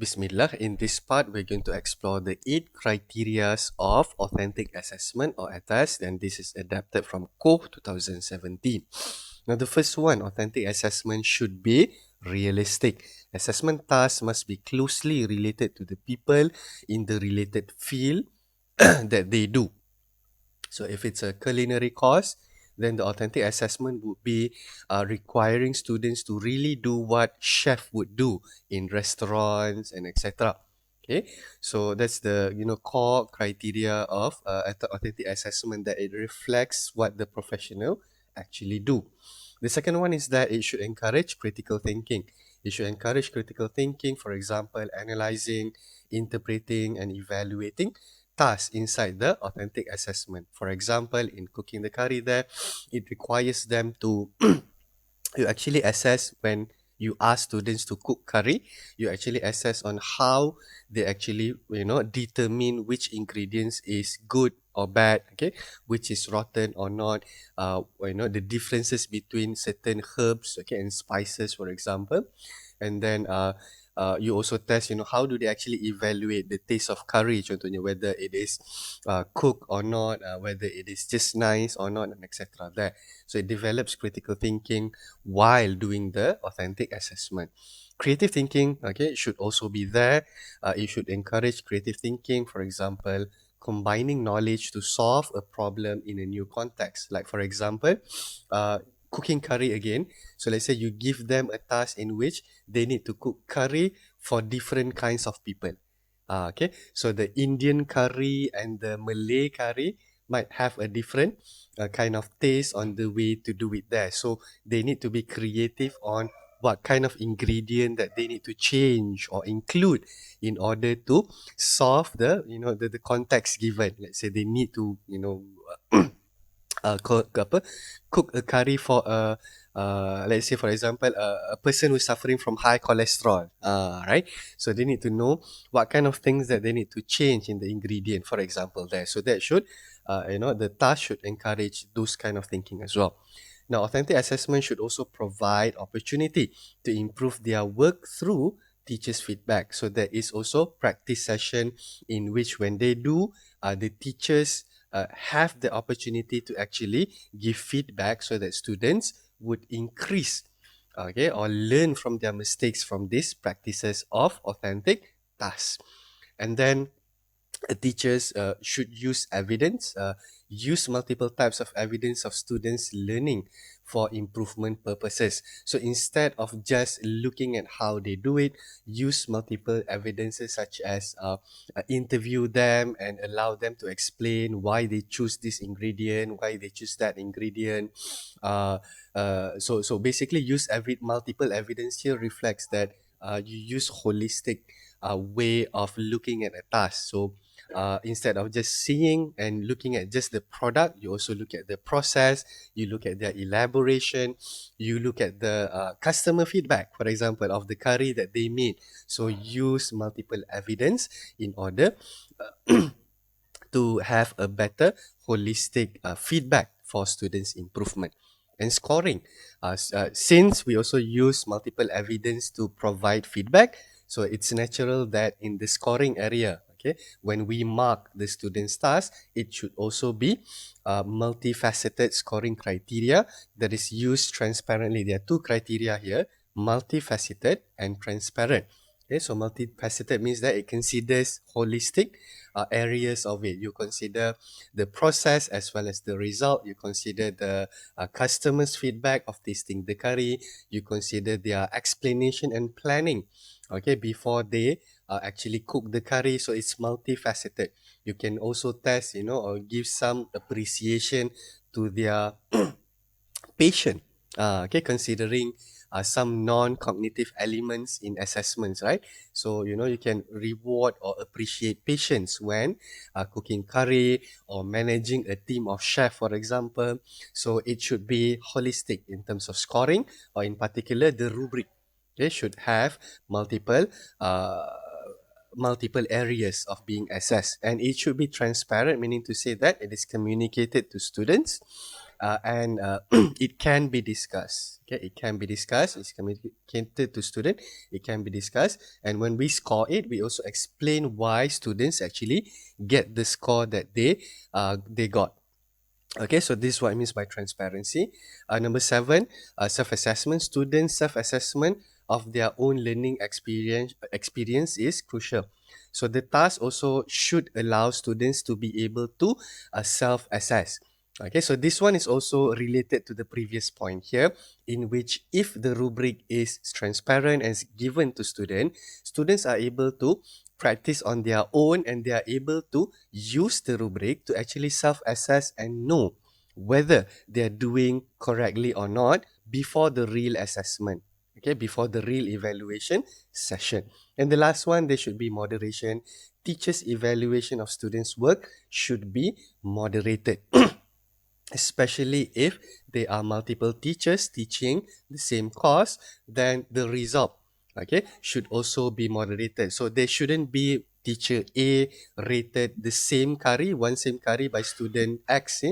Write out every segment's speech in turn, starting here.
Bismillah, in this part, we're going to explore the 8 criteria of authentic assessment or AtAs, and this is adapted from COH 2017. Now, the first one, authentic assessment should be realistic. Assessment tasks must be closely related to the people in the related field that they do. So if it's a culinary course, then the authentic assessment would be requiring students to really do what chef would do in restaurants and etc. Okay, so that's the core criteria of authentic assessment, that it reflects what the professional actually do. The second one is that it should encourage critical thinking. It should encourage critical thinking, for example, analyzing, interpreting, and evaluating tasks inside the authentic assessment. For example, in cooking the curry there, it requires them to you actually assess when you ask students to cook curry, you actually assess on how they actually determine which ingredients is good or bad, okay, which is rotten or not, the differences between certain herbs, okay, and spices, for example. And then you also test, how do they actually evaluate the taste of curry, contohnya whether it is cooked or not, whether it is just nice or not, and etc. There, so it develops critical thinking while doing the authentic assessment. Creative thinking, okay, should also be there. It should encourage creative thinking, for example, combining knowledge to solve a problem in a new context. Like, for example, cooking curry again. So let's say you give them a task in which they need to cook curry for different kinds of people. Okay, so the Indian curry and the Malay curry might have a different kind of taste on the way to do it there. So they need to be creative on what kind of ingredient that they need to change or include in order to solve the context given. Let's say they need to cook a curry for a let's say, for example, a person who's suffering from high cholesterol, right? So they need to know what kind of things that they need to change in the ingredient, for example, there. So that should the task should encourage those kind of thinking as well. Now, authentic assessment should also provide opportunity to improve their work through teachers' feedback. So there is also practice session in which when they do, the teachers have the opportunity to actually give feedback so that students would increase, okay, or learn from their mistakes from these practices of authentic tasks. And then teachers should use evidence, use multiple types of evidence of students learning for improvement purposes. So instead of just looking at how they do it, use multiple evidences such as interview them and allow them to explain why they choose this ingredient, why they choose that ingredient. So basically use multiple evidence here reflects that you use holistic way of looking at a task. So instead of just seeing and looking at just the product, you also look at the process, you look at their elaboration, you look at the customer feedback, for example, of the curry that they made. So use multiple evidence in order to have a better holistic feedback for students' improvement. And scoring, since we also use multiple evidence to provide feedback, so it's natural that in the scoring area, okay, when we mark the student's task, it should also be multifaceted scoring criteria that is used transparently. There are two criteria here: multifaceted and transparent. Okay, so multifaceted means that it considers holistic areas of it. You consider the process as well as the result. You consider the customers' feedback of tasting the curry. You consider their explanation and planning, okay, before they actually cook the curry. So it's multifaceted. You can also test, or give some appreciation to their patient, okay, considering some non-cognitive elements in assessments, right? So you can reward or appreciate patients when cooking curry or managing a team of chef, for example. So it should be holistic in terms of scoring, or in particular the rubric, okay, should have multiple uh, multiple areas of being assessed, and it should be transparent, meaning to say that it is communicated to students and it can be discussed. Okay, it can be discussed. It's communicated to student. It can be discussed, and when we score it, we also explain why students actually get the score that they got. Okay, so this is what it means by transparency. Number 7, self-assessment. Students' self-assessment of their own learning experience is crucial. So the task also should allow students to be able to self-assess. Okay, so this one is also related to the previous point here, in which if the rubric is transparent and is given to students are able to practice on their own, and they are able to use the rubric to actually self-assess and know whether they are doing correctly or not before the real assessment. Okay, before the real evaluation session. And the last one, there should be moderation. Teachers' evaluation of students' work should be moderated. Especially if there are multiple teachers teaching the same course, then the result, okay, should also be moderated. So there shouldn't be teacher A rated the same curry, one same curry by student X,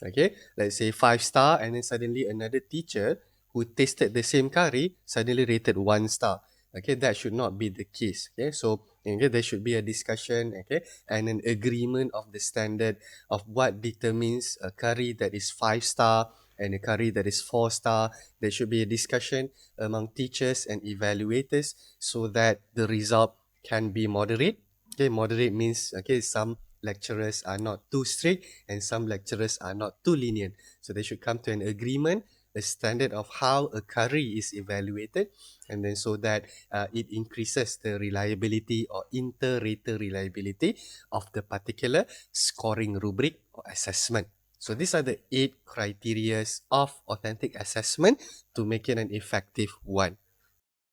okay, let's say 5 star, and then suddenly another teacher who tasted the same curry suddenly rated 1 star. Okay, that should not be the case. Okay, so okay, there should be a discussion, okay, and an agreement of the standard of what determines a curry that is 5 star and a curry that is 4 star. There should be a discussion among teachers and evaluators so that the result can be moderate. Okay, moderate means, okay, some lecturers are not too strict and some lecturers are not too lenient. So they should come to an agreement, a standard of how a curry is evaluated, and then so that it increases the reliability or inter-rater reliability of the particular scoring rubric or assessment. So these are the 8 criteria of authentic assessment to make it an effective one.